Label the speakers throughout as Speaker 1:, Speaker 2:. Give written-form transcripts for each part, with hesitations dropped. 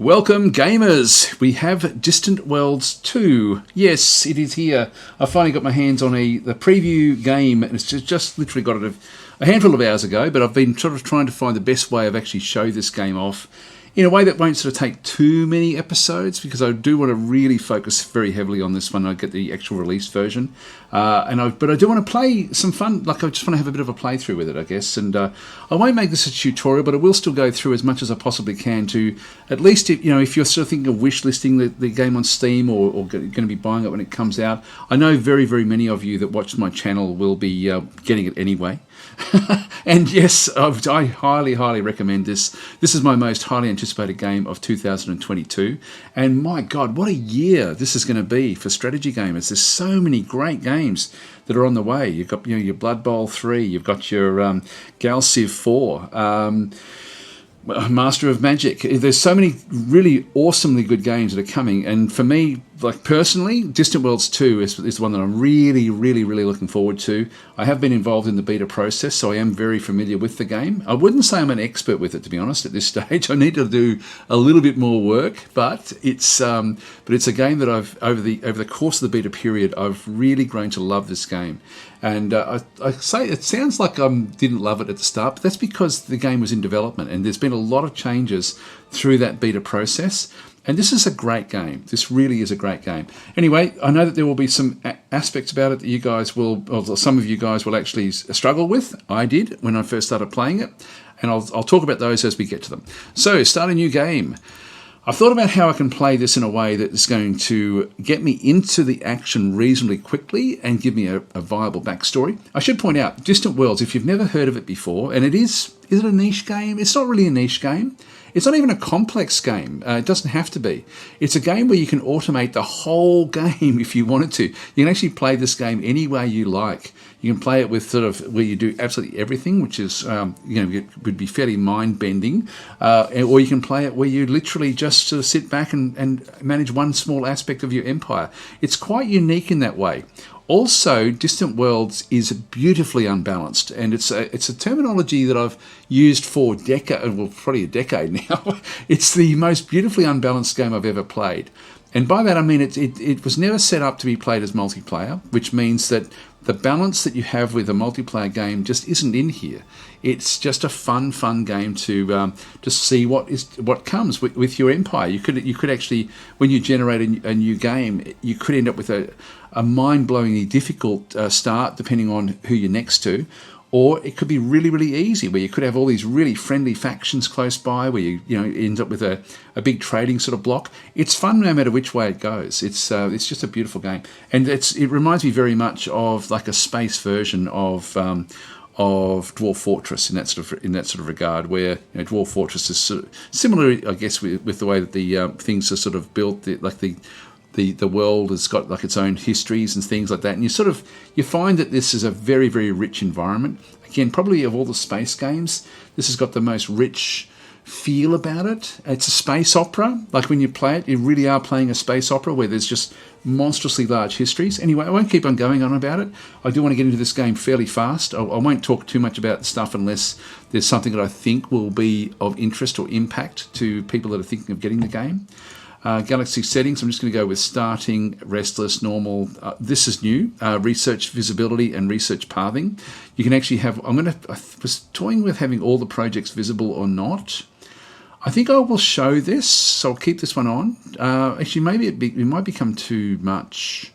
Speaker 1: Welcome, gamers! We have Distant Worlds 2. Yes, it is here. I finally got my hands on the preview game, and it's just literally got it a handful of hours ago, but I've been sort of trying to find the best way of actually show this game off in a way that won't sort of take too many episodes, because I do want to really focus very heavily on this one. I get the actual release version, but I do want to play some fun. Like, I just want to have a bit of a playthrough with it, I guess. And I won't make this a tutorial, but I will still go through as much as I possibly can to at least, if you're sort of thinking of wish listing the game on Steam or going to be buying it when it comes out. I know very, very many of you that watch my channel will be getting it anyway. And yes, I highly, highly recommend this. This is my most highly anticipated game of 2022. And my God, what a year this is going to be for strategy gamers. There's so many great games that are on the way. You've got your Blood Bowl 3, you've got your Gal Civ 4, Master of Magic. There's so many really awesomely good games that are coming, and for me, like personally, Distant Worlds 2 is the one that I'm really, really, really looking forward to. I have been involved in the beta process, so I am very familiar with the game. I wouldn't say I'm an expert with it, to be honest, at this stage. I need to do a little bit more work, but it's a game that I've over the course of the beta period, I've really grown to love this game. And I say it sounds like I didn't love it at the start, but that's because the game was in development, and there's been a lot of changes through that beta process. And this is a great game. This really is a great game. Anyway, I know that there will be some aspects about it that you guys will, or some of you guys will actually struggle with. I did when I first started playing it, and I'll talk about those as we get to them. So, start a new game. I've thought about how I can play this in a way that is going to get me into the action reasonably quickly and give me a viable backstory. I should point out, Distant Worlds, if you've never heard of it before, and is it a niche game? It's not really a niche game. It's not even a complex game. It doesn't have to be. It's a game where you can automate the whole game if you wanted to. You can actually play this game any way you like. You can play it with sort of where you do absolutely everything, which is, it would be fairly mind-bending. Or you can play it where you literally just sort of sit back and manage one small aspect of your empire. It's quite unique in that way. Also, Distant Worlds is beautifully unbalanced, and it's a terminology that I've used for probably a decade now. It's the most beautifully unbalanced game I've ever played. And by that I mean it was never set up to be played as multiplayer, which means that the balance that you have with a multiplayer game just isn't in here. It's just a fun game to just see what comes with your empire. You could actually, when you generate a new game, you could end up with a mind-blowingly difficult start, depending on who you're next to. Or it could be really, really easy, where you could have all these really friendly factions close by, where you end up with a big trading sort of block. It's fun no matter which way it goes. It's just a beautiful game, and it reminds me very much of like a space version of Dwarf Fortress in that sort of regard, where Dwarf Fortress is sort of similar, I guess, with the way that the things are sort of built, the world has got like its own histories and things like that, and you find that this is a very, very rich environment. Again, probably of all the space games, this has got the most rich feel about it. It's a space opera. Like when you play it, you really are playing a space opera where there's just monstrously large histories. Anyway, I won't keep on going on about it. I do want to get into this game fairly fast. I won't talk too much about the stuff unless there's something that I think will be of interest or impact to people that are thinking of getting the game. Galaxy settings, I'm just going to go with starting, restless, normal. This is new, research visibility and research pathing. You can actually have, I was toying with having all the projects visible or not. I think I will show this, so I'll keep this one on. Actually, maybe it might become too much.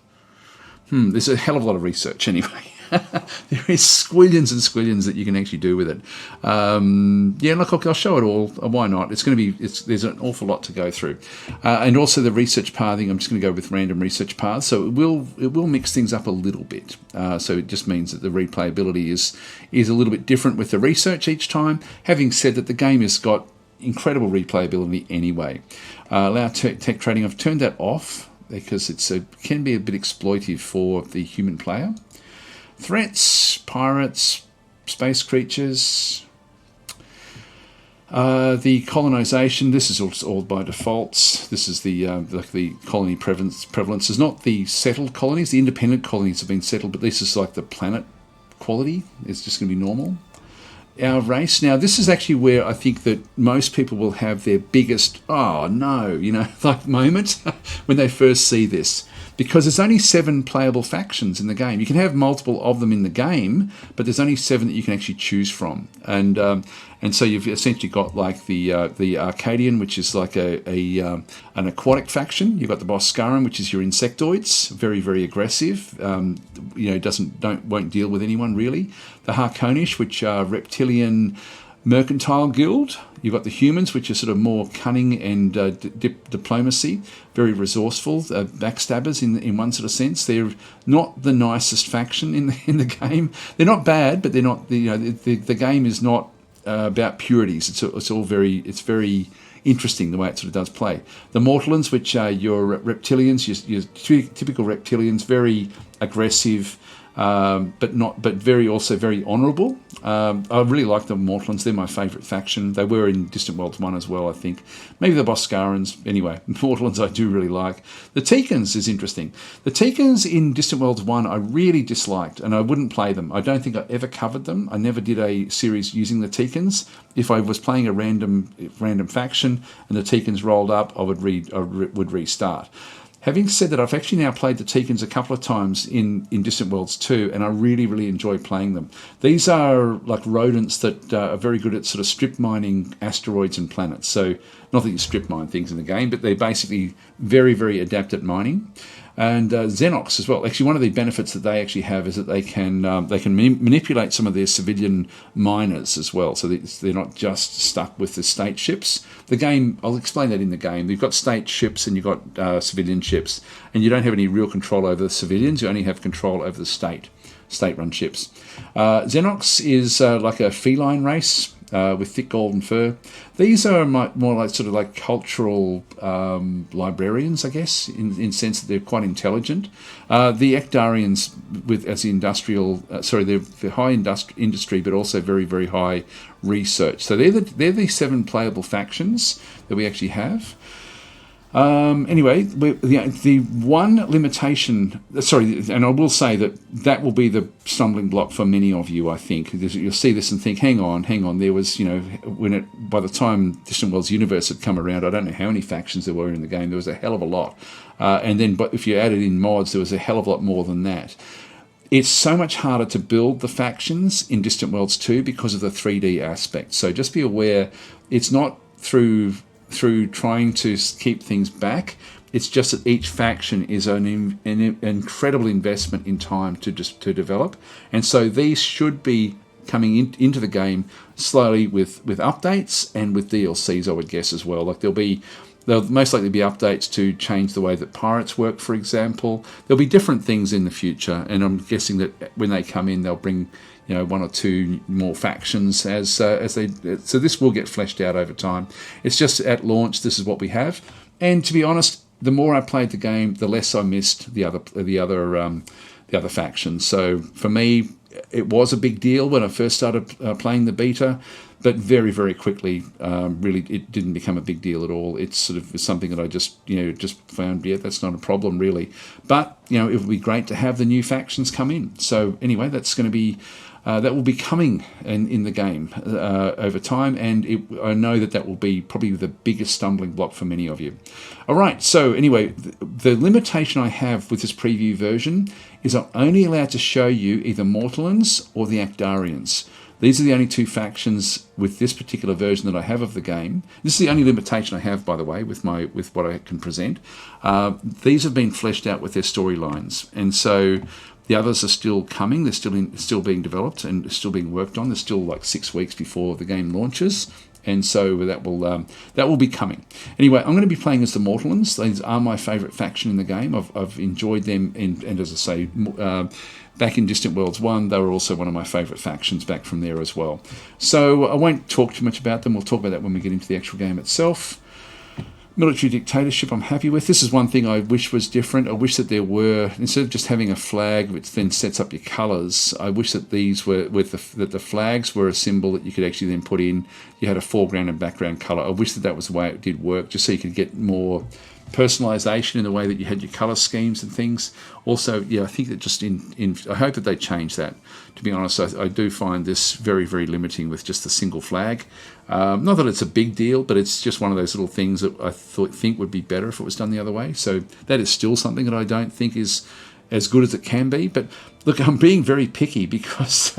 Speaker 1: There's a hell of a lot of research anyway. There is squillions and squillions that you can actually do with it. Look, I'll show it all. Why not? There's an awful lot to go through, and also the research pathing. I'm just going to go with random research paths, so it will mix things up a little bit. So it just means that the replayability is a little bit different with the research each time. Having said that, the game has got incredible replayability anyway. Allow tech trading. I've turned that off because it can be a bit exploitive for the human player. Threats, pirates, space creatures, the colonization. This is all by default. This is the colony prevalence. Is not the settled colonies. The independent colonies have been settled, but this is like the planet quality. It's just going to be normal. our race. Now, this is actually where I think that most people will have their biggest, oh no, like moment when they first see this. Because there's only 7 playable factions in the game. You can have multiple of them in the game, but there's only 7 that you can actually choose from. And so you've essentially got like the Arcadian, which is like an aquatic faction. You've got the Boscaran, which is your insectoids, very very aggressive. Won't deal with anyone really. The Harkonish, which are reptilian mercantile guild. You've got the humans, which are sort of more cunning and diplomacy, very resourceful, backstabbers in one sort of sense. They're not the nicest faction in the game. They're not bad, but they're not. The game is not about purities. It's very interesting the way it sort of does play. The Mortallans, which are your reptilians, your typical reptilians, very aggressive. But very honourable. I really like the Mortallans. They're my favourite faction. They were in Distant Worlds 1 as well, I think. Maybe the Boscarans. Anyway, Mortallans I do really like. The Teekans is interesting. The Teekans in Distant Worlds 1 I really disliked, and I wouldn't play them. I don't think I ever covered them. I never did a series using the Teekans. If I was playing a random faction and the Teekans rolled up, I would restart. Having said that, I've actually now played the Teekans a couple of times in Distant Worlds 2, and I really, really enjoy playing them. These are like rodents that are very good at sort of strip mining asteroids and planets. So not that you strip mine things in the game, but they're basically very, very adept at mining. And Xenox as well. Actually, one of the benefits that they actually have is that they can manipulate some of their civilian miners as well, so they're not just stuck with the state ships. The game, I'll explain that in the game. You've got state ships and you've got civilian ships, and you don't have any real control over the civilians. You only have control over the state-run ships. Xenox is like a feline race. With thick golden fur. These are more like sort of like cultural librarians, I guess, in sense that they're quite intelligent. The Ectarians, they're high industry, but also very very high research. So they're the 7 playable factions that we actually have. Anyway, the one limitation, and I will say that will be the stumbling block for many of you, I think. You'll see this and think, hang on, there was, by the time Distant Worlds Universe had come around, I don't know how many factions there were in the game, there was a hell of a lot. But if you added in mods, there was a hell of a lot more than that. It's so much harder to build the factions in Distant Worlds 2 because of the 3D aspect. So just be aware, it's not through trying to keep things back. It's just that each faction is an incredible investment in time to develop, and so these should be coming into the game slowly with updates and with DLCs, I would guess, as well. Like there'll most likely be updates to change the way that pirates work, for example. There'll be different things in the future, and I'm guessing that when they come in, they'll bring 1 or 2 more factions as they. So this will get fleshed out over time. It's just at launch, this is what we have. And to be honest, the more I played the game, the less I missed the other factions. So for me, it was a big deal when I first started playing the beta, but very, very quickly, really, it didn't become a big deal at all. It's sort of something that I just found, that's not a problem really. But it would be great to have the new factions come in. So anyway, that's going to be. That will be coming in the game over time, and I know that will be probably the biggest stumbling block for many of you. All right, so anyway, the limitation I have with this preview version is I'm only allowed to show you either Mortallans or the Actarians. These are the only 2 factions with this particular version that I have of the game. This is the only limitation I have, by the way, with what I can present. These have been fleshed out with their storylines, and so the others are still coming. They're still being developed and still being worked on. There's still like 6 weeks before the game launches, and so that will be coming. Anyway, I'm going to be playing as the Mortallans. These are my favourite faction in the game. I've enjoyed them, and as I say, back in Distant Worlds 1, they were also one of my favourite factions back from there as well. So I won't talk too much about them. We'll talk about that when we get into the actual game itself. Military dictatorship I'm happy with. This is one thing I wish was different. I wish that there were, instead of just having a flag which then sets up your colours, I wish that these were, that the flags were a symbol that you could actually then put in. You had a foreground and background colour. I wish that was the way it did work, just so you could get more personalization in the way that you had your color schemes and things. Also, yeah, I think that just I hope that they change that. To be honest, I do find this very, very limiting with just the single flag. Not that it's a big deal, but it's just one of those little things that I think would be better if it was done the other way. So that is still something that I don't think is as good as it can be. But look, I'm being very picky because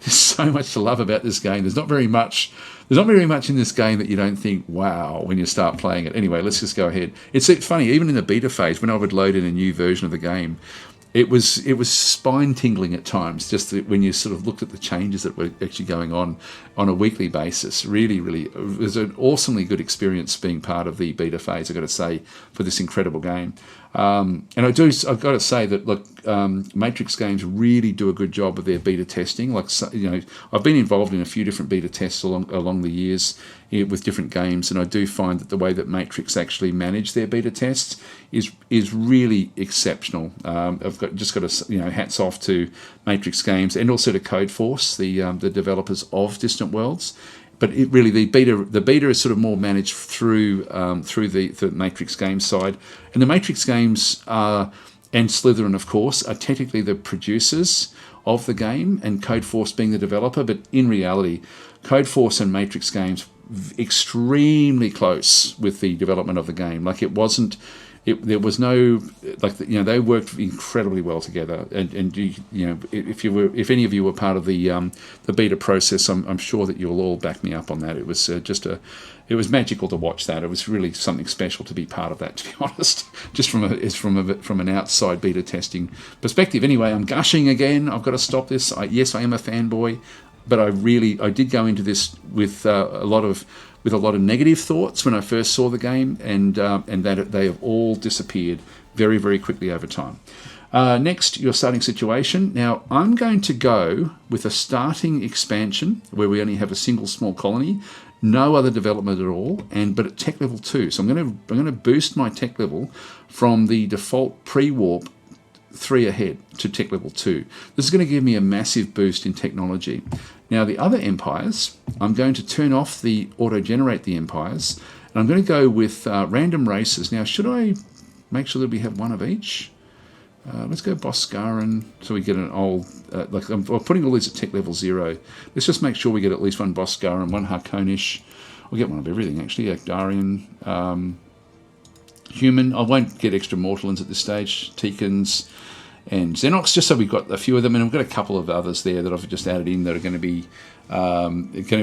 Speaker 1: there's so much to love about this game. There's not very much in this game that you don't think, wow, when you start playing it. Anyway, let's just go ahead. It's funny, even in the beta phase, when I would load in a new version of the game, it was spine tingling at times, just when you sort of looked at the changes that were actually going on a weekly basis. Really, really, it was an awesomely good experience being part of the beta phase, I've got to say, for this incredible game. And I've got to say that, look, Matrix games really do a good job of their beta testing. Like, I've been involved in a few different beta tests along the years with different games, and I do find that the way that Matrix actually manage their beta tests is really exceptional. I've got to, hats off to Matrix Games and also to Codeforce, the developers of Distant Worlds. But the beta is sort of more managed through the Matrix Games side, and the Matrix Games and Slytherin, of course, are technically the producers of the game, and Codeforce being the developer. But in reality, Codeforce and Matrix Games extremely close with the development of the game. Like, it wasn't. There was no, like, they worked incredibly well together, and if any of you were part of the beta process, I'm sure that you'll all back me up on that. It was it was magical to watch that. It was really something special to be part of that, to be honest. Just from an outside beta testing perspective. Anyway, I'm gushing again. I've got to stop this. Yes, I am a fanboy, but I did go into this with a lot of negative thoughts when I first saw the game, and that they have all disappeared very, very quickly over time. Next, your starting situation. Now, I'm going to go with a starting expansion where we only have a single small colony, no other development at all, but at tech level 2. So I'm going to boost my tech level from the default pre-warp 3 ahead to tech level 2. This is going to give me a massive boost in technology. Now, the other empires, I'm going to turn off the auto-generate the empires, and I'm going to go with random races. Now, should I make sure that we have one of each? Let's go Boscaran, so we get an old... I'm putting all these at tech level 0. Let's just make sure we get at least one Boscaran, one Harkonish. We'll get one of everything, actually. Akdarian, Human. I won't get extra Mortalans at this stage. Tikans and Xenox, just so we've got a few of them, and we've got a couple of others there that I've just added in that are going to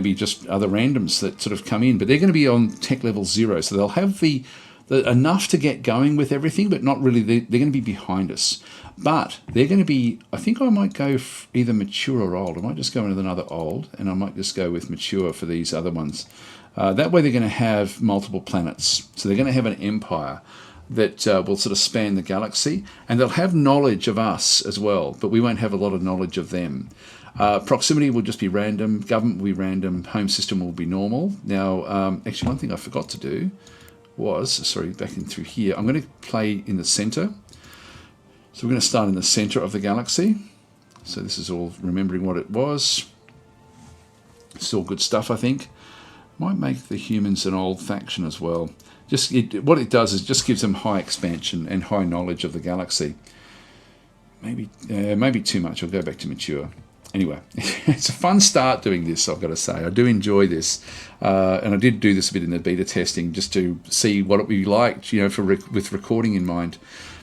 Speaker 1: be just other randoms that sort of come in, but they're going to be on tech level 0, so they'll have the enough to get going with everything, but not really. They're going to be behind us, but they're going to be. I think I might go either mature or old. I might just go with another old, and I might just go with mature for these other ones. That way, they're going to have multiple planets, so they're going to have an empire that will sort of span the galaxy, and they'll have knowledge of us as well, but we won't have a lot of knowledge of them. Proximity will just be random, government will be random, home system will be normal. Now, actually, one thing I forgot to do was, back in through here, I'm going to play in the center. So we're going to start in the center of the galaxy. So this is all remembering what it was. It's all good stuff, I think. Might make the humans an old faction as well. What it does is just gives them high expansion and high knowledge of the galaxy. Maybe too much. I'll go back to mature. Anyway, it's a fun start doing this, I've got to say. I do enjoy this. And I did do this a bit in the beta testing just to see what it would be like, with recording in mind.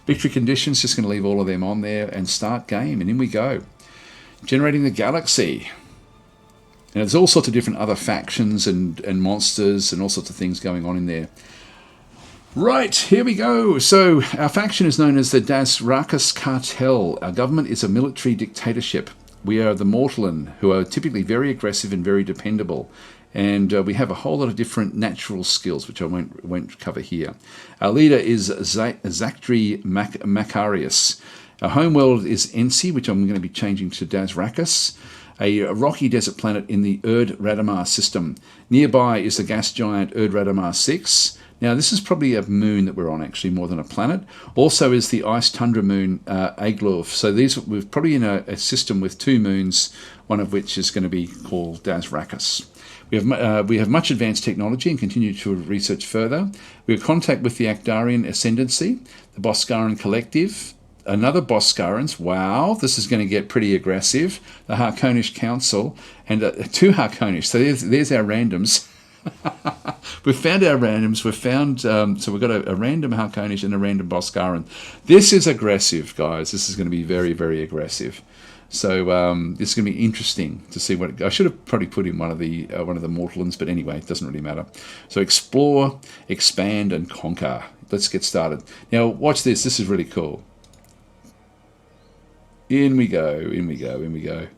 Speaker 1: Victory conditions, just going to leave all of them on there and start game. And in we go. Generating the galaxy. And there's all sorts of different other factions and monsters and all sorts of things going on in there. Right, here we go. So our faction is known as the Das Rakas Cartel. Our government is a military dictatorship. We are the Mortalan, who are typically very aggressive and very dependable. And we have a whole lot of different natural skills, which I won't cover here. Our leader is Zactri Macarius. Our homeworld is Ensi, which I'm going to be changing to Das Rakas. a rocky desert planet in the Erd-Radamar system. Nearby is the gas giant Erd-Radamar 6. Now, this is probably a moon that we're on, actually, more than a planet. Also is the ice tundra moon Aglov. So we're probably in a system with 2 moons, one of which is going to be called Dazrakis. We have much advanced technology and continue to research further. We have contact with the Akdarian Ascendancy, the Boscaran Collective, another Boscarans. Wow, this is going to get pretty aggressive. The Harkonish Council and 2 Harkonish. So there's our randoms. We've found our randoms. We've found so we've got a random Harkonish and a random Boscaran. This is aggressive, guys. This is going to be very, very aggressive. So this is going to be interesting to see what I should have probably put in one of the Mortallans, but anyway, it doesn't really matter. So explore, expand, and conquer. Let's get started. Now watch this. This is really cool. In we go. In we go. In we go.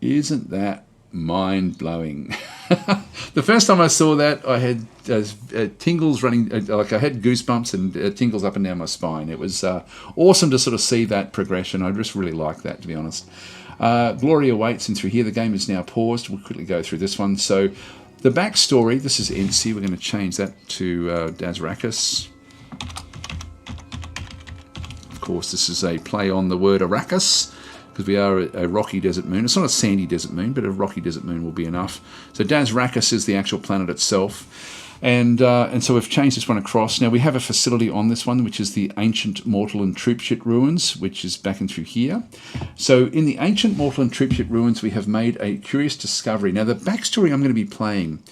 Speaker 1: Isn't that mind-blowing? The first time I saw that, I had tingles running, like I had goosebumps and tingles up and down my spine. It was awesome to sort of see that progression. I just really like that, to be honest. Glory awaits, and through here the game is now paused. We'll quickly go through this one. So the backstory, this is NC. We're going to change that to Dazrakis. Of course, this is a play on the word Arrakis, because we are a rocky desert moon. It's not a sandy desert moon, but a rocky desert moon will be enough. So Dazrakis is the actual planet itself. And so we've changed this one across. Now we have a facility on this one, which is the Ancient Mortallan Troopship Ruins, which is back and through here. So in the Ancient Mortallan Troopship Ruins, we have made a curious discovery. Now the backstory I'm going to be playing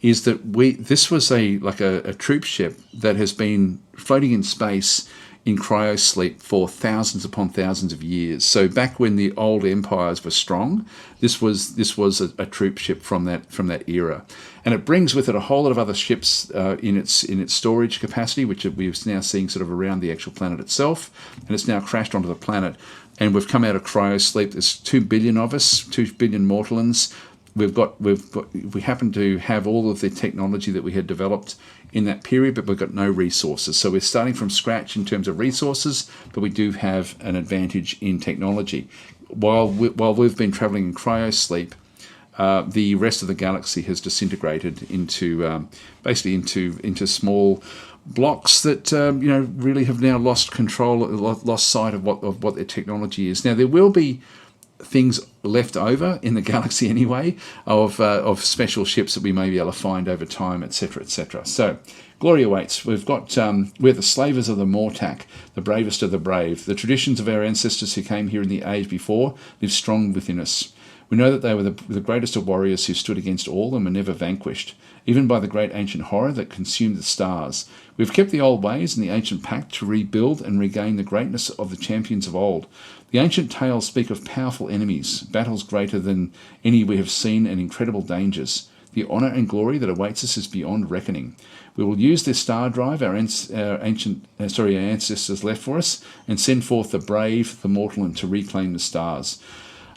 Speaker 1: is that this was a troop ship that has been floating in space in cryosleep for thousands upon thousands of years. So back when the old empires were strong, this was a troop ship from that era, and it brings with it a whole lot of other ships in its storage capacity, which we're now seeing sort of around the actual planet itself, and it's now crashed onto the planet, and we've come out of cryosleep. There's 2 billion of us, 2 billion Mortallans. We happen to have all of the technology that we had developed in that period, but we've got no resources. So we're starting from scratch in terms of resources, but we do have an advantage in technology. While we've been traveling in cryosleep, the rest of the galaxy has disintegrated into basically into small blocks that really have now lost control, lost sight of what their technology is. Now there will be things left over in the galaxy anyway of special ships that we may be able to find over time, etc., etc. So glory awaits. We're the slavers of the Mortak, the bravest of the brave. The traditions of our ancestors who came here in the age before live strong within us. We know that they were the greatest of warriors who stood against all and were never vanquished, even by the great ancient horror that consumed the stars. We've kept the old ways and the ancient pact to rebuild and regain the greatness of the champions of old. The ancient tales speak of powerful enemies, battles greater than any we have seen, and incredible dangers. The honour and glory that awaits us is beyond reckoning. We will use this star drive our ancestors left for us, and send forth the brave, the Mortallan, to reclaim the stars.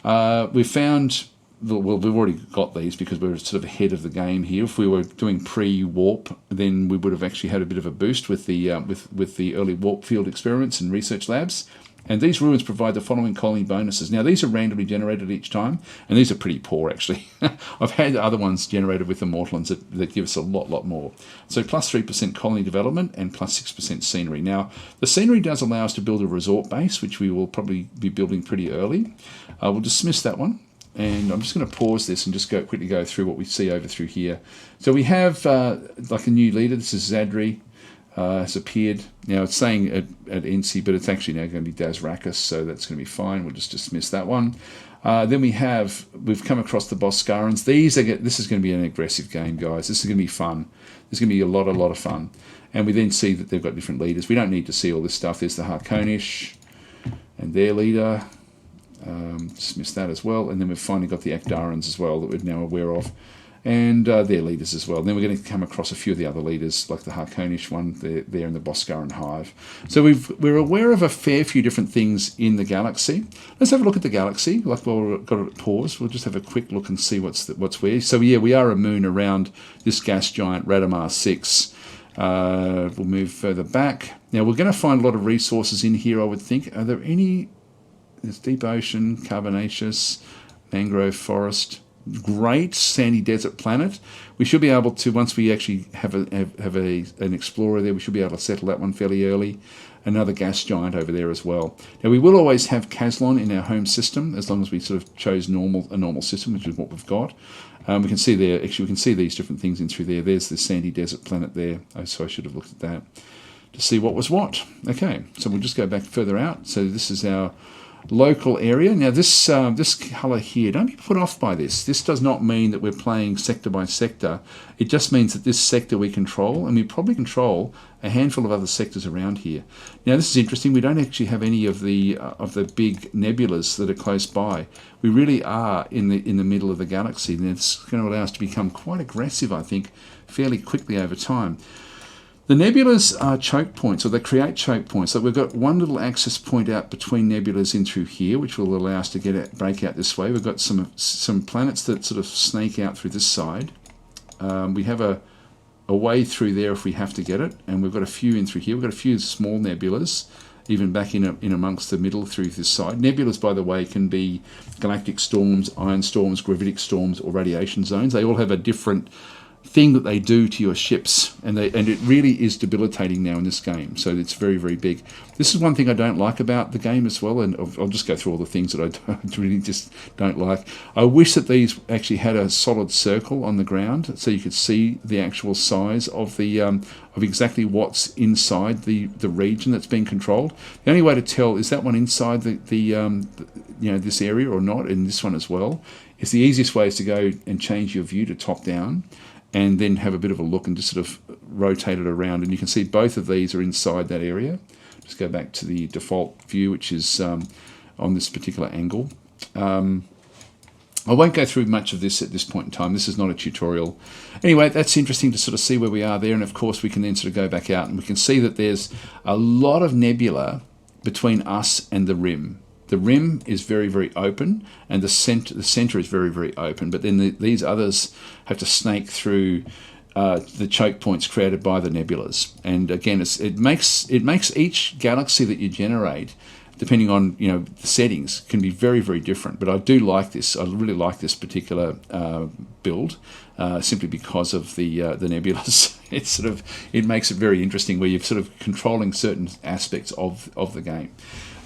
Speaker 1: We've found, well, we've already got these because we're sort of ahead of the game here. If we were doing pre-warp, then we would have actually had a bit of a boost with the early warp field experiments and research labs. And these ruins provide the following colony bonuses. Now, these are randomly generated each time, and these are pretty poor, actually. I've had other ones generated with the Mortallans that give us a lot more. So plus 3% colony development and plus 6% scenery. Now, the scenery does allow us to build a resort base, which we will probably be building pretty early. We'll dismiss that one. And I'm just going to pause this and just quickly go through what we see over through here. So we have like a new leader. This is Zadri. Has appeared. Now it's saying at NC, but it's actually now going to be Dazrakis, so that's going to be fine. We'll just dismiss that one. Then we've come across the Boscarans. This is going to be an aggressive game, guys. This is going to be fun. There's going to be a lot of fun. And we then see that they've got different leaders. We don't need to see all this stuff. There's the Harkonish and their leader. Dismiss that as well. And then we've finally got the Akdarans as well that we're now aware of, and their leaders as well. And then we're going to come across a few of the other leaders, like the Harkonish one there in the Boscaran Hive. So we're aware of a fair few different things in the galaxy. Let's have a look at the galaxy. Like while we've got it at pause, we'll just have a quick look and see what's where. So yeah, we are a moon around this gas giant Radamar 6. We'll move further back. Now we're going to find a lot of resources in here, I would think. Are there any There's deep ocean, carbonaceous, mangrove forest. Great sandy desert planet. We should be able to, once we actually have an explorer there, we should be able to settle that one fairly early. Another gas giant over there as well. Now we will always have Caslon in our home system as long as we sort of chose a normal system, which is what we've got. We can see there, actually we can see these different things in through there. There's the sandy desert planet there. Oh, so I should have looked at that to see what was what. Okay, so we'll just go back further out. So this is our local area. Now this colour here, don't be put off by this. This does not mean that we're playing sector by sector. It just means that this sector we control, and we probably control a handful of other sectors around here. Now this is interesting. We don't actually have any of the big nebulas that are close by. We really are in the middle of the galaxy, and it's going to allow us to become quite aggressive, I think, fairly quickly over time. The nebulas are choke points, or they create choke points. So we've got one little access point out between nebulas in through here, which will allow us to break out this way. We've got some planets that sort of snake out through this side. We have a way through there if we have to get it, and we've got a few in through here. We've got a few small nebulas, even back in amongst the middle through this side. Nebulas, by the way, can be galactic storms, iron storms, gravitic storms, or radiation zones. They all have a different thing that they do to your ships, and it really is debilitating now in this game. So it's very, very big. This is one thing I don't like about the game as well, and I'll just go through all the things that I really just don't like. I wish that these actually had a solid circle on the ground, so you could see the actual size of the of exactly what's inside the region that's being controlled. The only way to tell is that one inside this area or not, and this one as well. Is the easiest way is to go and change your view to top down, and then have a bit of a look and just sort of rotate it around. And you can see both of these are inside that area. Just go back to the default view, which is on this particular angle. I won't go through much of this at this point in time. This is not a tutorial. Anyway, that's interesting to sort of see where we are there. And of course, we can then sort of go back out and we can see that there's a lot of nebula between us and the rim. The rim is very, very open, and the center is very, very open. But then these others have to snake through the choke points created by the nebulas. And again, it makes each galaxy that you generate, depending on the settings, can be very, very different. But I do like this. I really like this particular build, simply because of the nebulas. It makes it very interesting, where you're sort of controlling certain aspects of the game.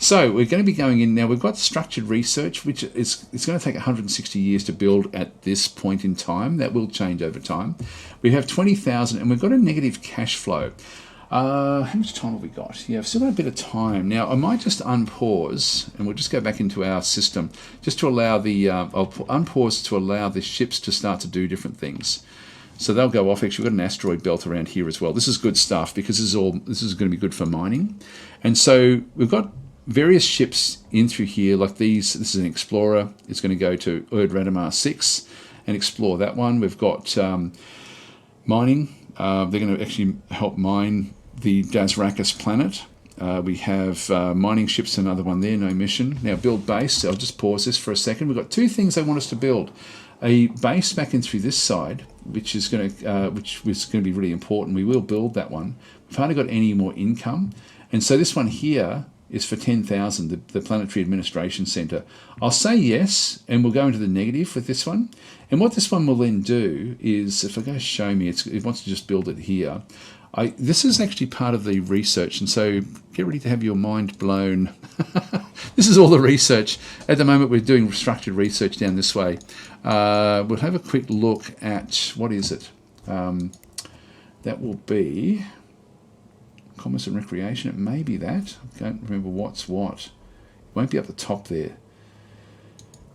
Speaker 1: So we're going to be going in now. We've got structured research, which it's going to take 160 years to build at this point in time. That will change over time. We have 20,000, and we've got a negative cash flow. How much time have we got? Yeah, I've still got a bit of time. Now, I might just unpause, and we'll just go back into our system, just to allow I'll unpause to allow the ships to start to do different things. So they'll go off. Actually, we've got an asteroid belt around here as well. This is good stuff, because this is going to be good for mining. And so we've got various ships in through here, like these. This is an explorer. It's going to go to Erd Radamar 6 and explore that one. We've got mining. They're going to actually help mine the Dazrakis planet. We have mining ships, another one there, no mission. Now build base. So I'll just pause this for a second. We've got two things they want us to build. A base back in through this side, which was going to be really important. We will build that one. We've hardly got any more income. And so this one here is for 10,000, the Planetary Administration Centre. I'll say yes, and we'll go into the negative with this one. And what this one will then do is, if I go show me, it wants to just build it here. This is actually part of the research, and so get ready to have your mind blown. This is all the research. At the moment, we're doing structured research down this way. We'll have a quick look at, what is it? That will be Commerce and Recreation. It may be that. I can't remember what's what. It won't be up the top there.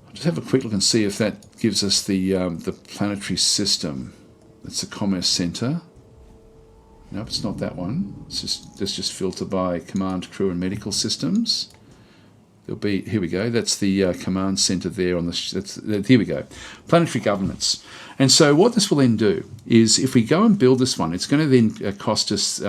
Speaker 1: I'll just have a quick look and see if that gives us the planetary system. That's the Commerce Centre. Nope, it's not that one. Let's just filter by command, crew, and medical systems. There'll be, here we go. That's the command centre there on the. Here we go. Planetary governments. And so what this will then do is, if we go and build this one, it's going to then cost us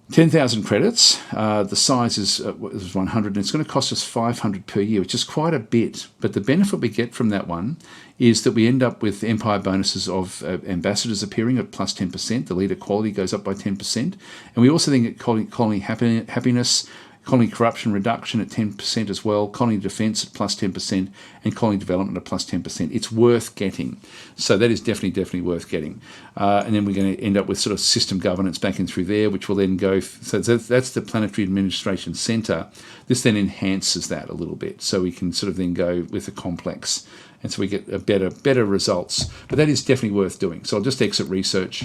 Speaker 1: 10,000 credits. The size is 100, and it's going to cost us 500 per year, which is quite a bit. But the benefit we get from that one is that we end up with empire bonuses of ambassadors appearing at plus 10%. The leader quality goes up by 10%. And we also then get colony happiness, colony corruption reduction at 10% as well, colony defence at plus 10%, and colony development at plus 10%. It's worth getting. So that is definitely worth getting. And then we're going to end up with sort of system governance back in through there, which will then go, so that's the Planetary Administration Centre. This then enhances that a little bit. So we can sort of then go with the complex. And so we get a better results. But that is definitely worth doing. So I'll just exit research.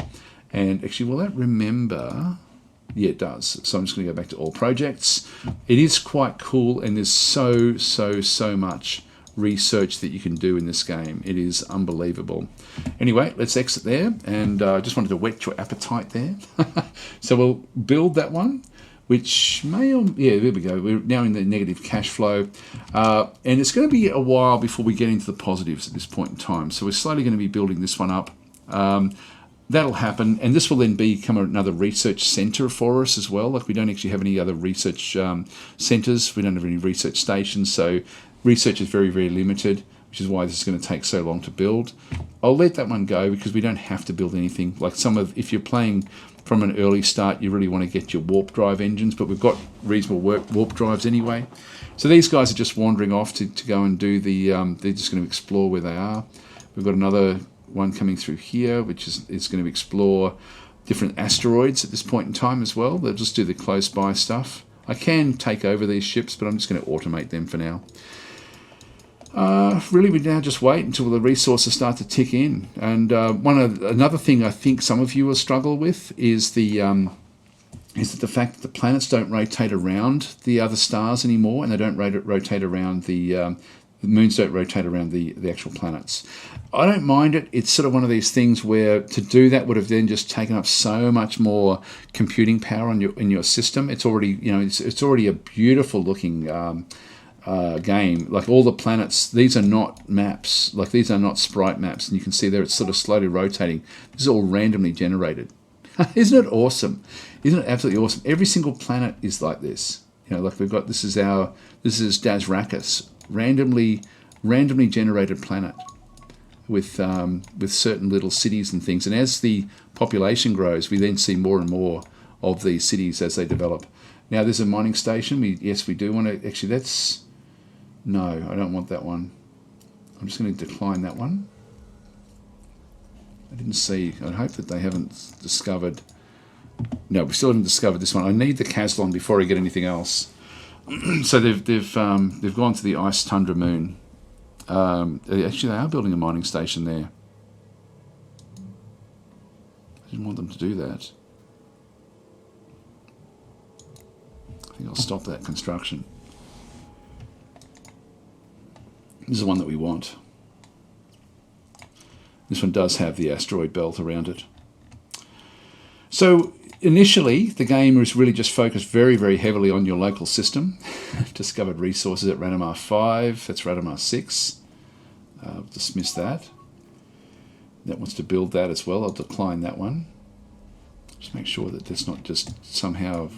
Speaker 1: And actually, will that remember? Yeah, it does. So I'm just going to go back to all projects. It is quite cool, and there's so much research that you can do in this game. It is unbelievable. Anyway, let's exit there. And I just wanted to whet your appetite there. So we'll build that one, which may or... Yeah, there we go. We're now in the negative cash flow. And it's going to be a while before we get into the positives at this point in time. So we're slowly going to be building this one up. That'll happen, and this will then become another research centre for us as well. Like, we don't actually have any other research centres. We don't have any research stations, so research is very limited, which is why this is going to take so long to build. I'll let that one go because we don't have to build anything. Like, if you're playing from an early start, you really want to get your warp drive engines, but we've got reasonable warp drives anyway. So these guys are just wandering off to go and do the... they're just going to explore where they are. We've got another one coming through here, which is going to explore different asteroids at this point in time as well. They'll just do the close by stuff. I can take over these ships, but I'm just going to automate them for now. Really, we now just wait until the resources start to tick in. And another thing I think some of you will struggle with is the fact that the planets don't rotate around the other stars anymore, and they don't rotate around the moons don't rotate around the actual planets. I don't mind it. It's sort of one of these things where to do that would have then just taken up so much more computing power in your system. It's already, it's already a beautiful looking game. Like, all the planets, these are not maps. Like, these are not sprite maps, and you can see there it's sort of slowly rotating. This is all randomly generated. Isn't it awesome? Isn't it absolutely awesome? Every single planet is like this. Like, we've got this is Dazrakis. Randomly generated planet with certain little cities and things. And as the population grows, we then see more and more of these cities as they develop. Now, there's a mining station. Yes, we do want to... Actually, that's... No, I don't want that one. I'm just going to decline that one. I didn't see... I hope that they haven't discovered... No, we still haven't discovered this one. I need the Caslon before I get anything else. So they've gone to the ice tundra moon. Actually, they are building a mining station there. I didn't want them to do that. I think I'll stop that construction. This is the one that we want. This one does have the asteroid belt around it. So initially, the game was really just focused very heavily on your local system. Discovered resources at Ranamar 5. That's Ranamar 6. Dismiss that. That wants to build that as well. I'll decline that one. Just make sure that that's not just somehow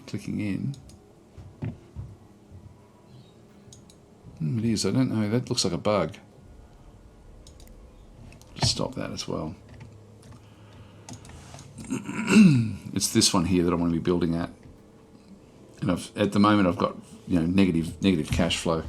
Speaker 1: clicking in. It is. I don't know. That looks like a bug. Just stop that as well. It's this one here that I want to be building at, and at the moment I've got negative cash flow.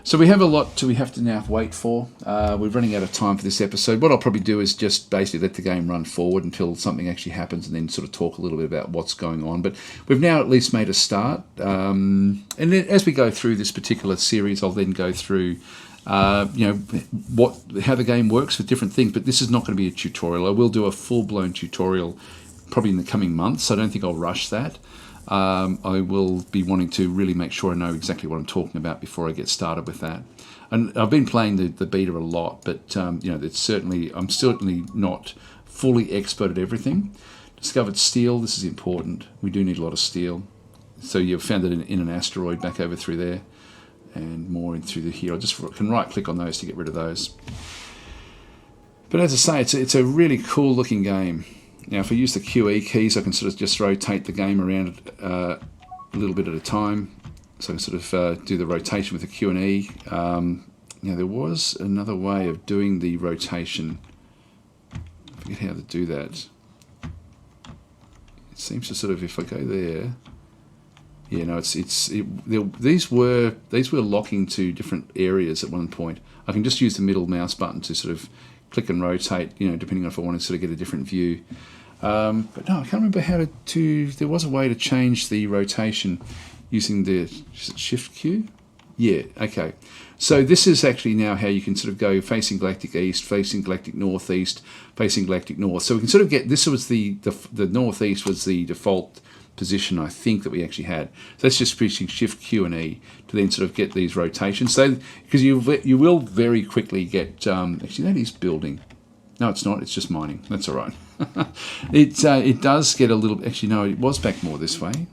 Speaker 1: So we have a lot we have to now wait for. We're running out of time for this episode. What I'll probably do is just basically let the game run forward until something actually happens, and then sort of talk a little bit about what's going on. But we've now at least made a start, and then as we go through this particular series, I'll then go through how the game works with different things. But this is not going to be a tutorial. I will do a full-blown tutorial probably in the coming months. I don't think I'll rush that. I will be wanting to really make sure I know exactly what I'm talking about before I get started with that. And I've been playing the beta a lot, but I'm certainly not fully expert at everything. Discovered steel. This is important. We do need a lot of steel. So you've found it in an asteroid back over through there, and more in through here. I just can right click on those to get rid of those. But as I say, it's a really cool looking game. Now, if I use the QE keys, I can sort of just rotate the game around a little bit at a time. So I can sort of do the rotation with the Q and E. Now, there was another way of doing the rotation. I forget how to do that. It seems to sort of, if I go there, Yeah, no, these were locking to different areas at one point. I can just use the middle mouse button to sort of click and rotate, depending on if I want to sort of get a different view. But no, I can't remember how to. There was a way to change the rotation using the Shift Q. Yeah, okay. So this is actually now how you can sort of go facing galactic east, facing galactic northeast, facing galactic north. So we can sort of get, this was the northeast was the default position, I think, that we actually had. So that's just pushing Shift Q and E to then sort of get these rotations. So because you will very quickly get, actually that is building. No, it's not. It's just mining. That's all right. It does get a little, actually no, it was back more this way.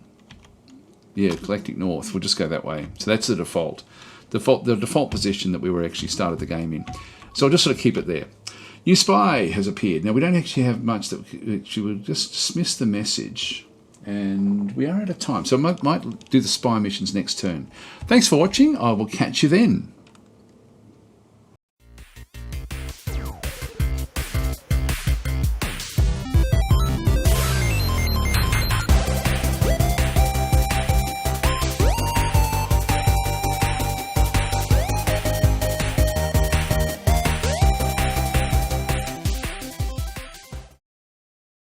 Speaker 1: Yeah, galactic north. We'll just go that way. So that's the default position that we were actually started the game in. So I'll just sort of keep it there. New spy has appeared. Now we don't actually have much that she will just dismiss the message, and we are out of time. So I might do the spy missions next turn. Thanks for watching. I will catch you then.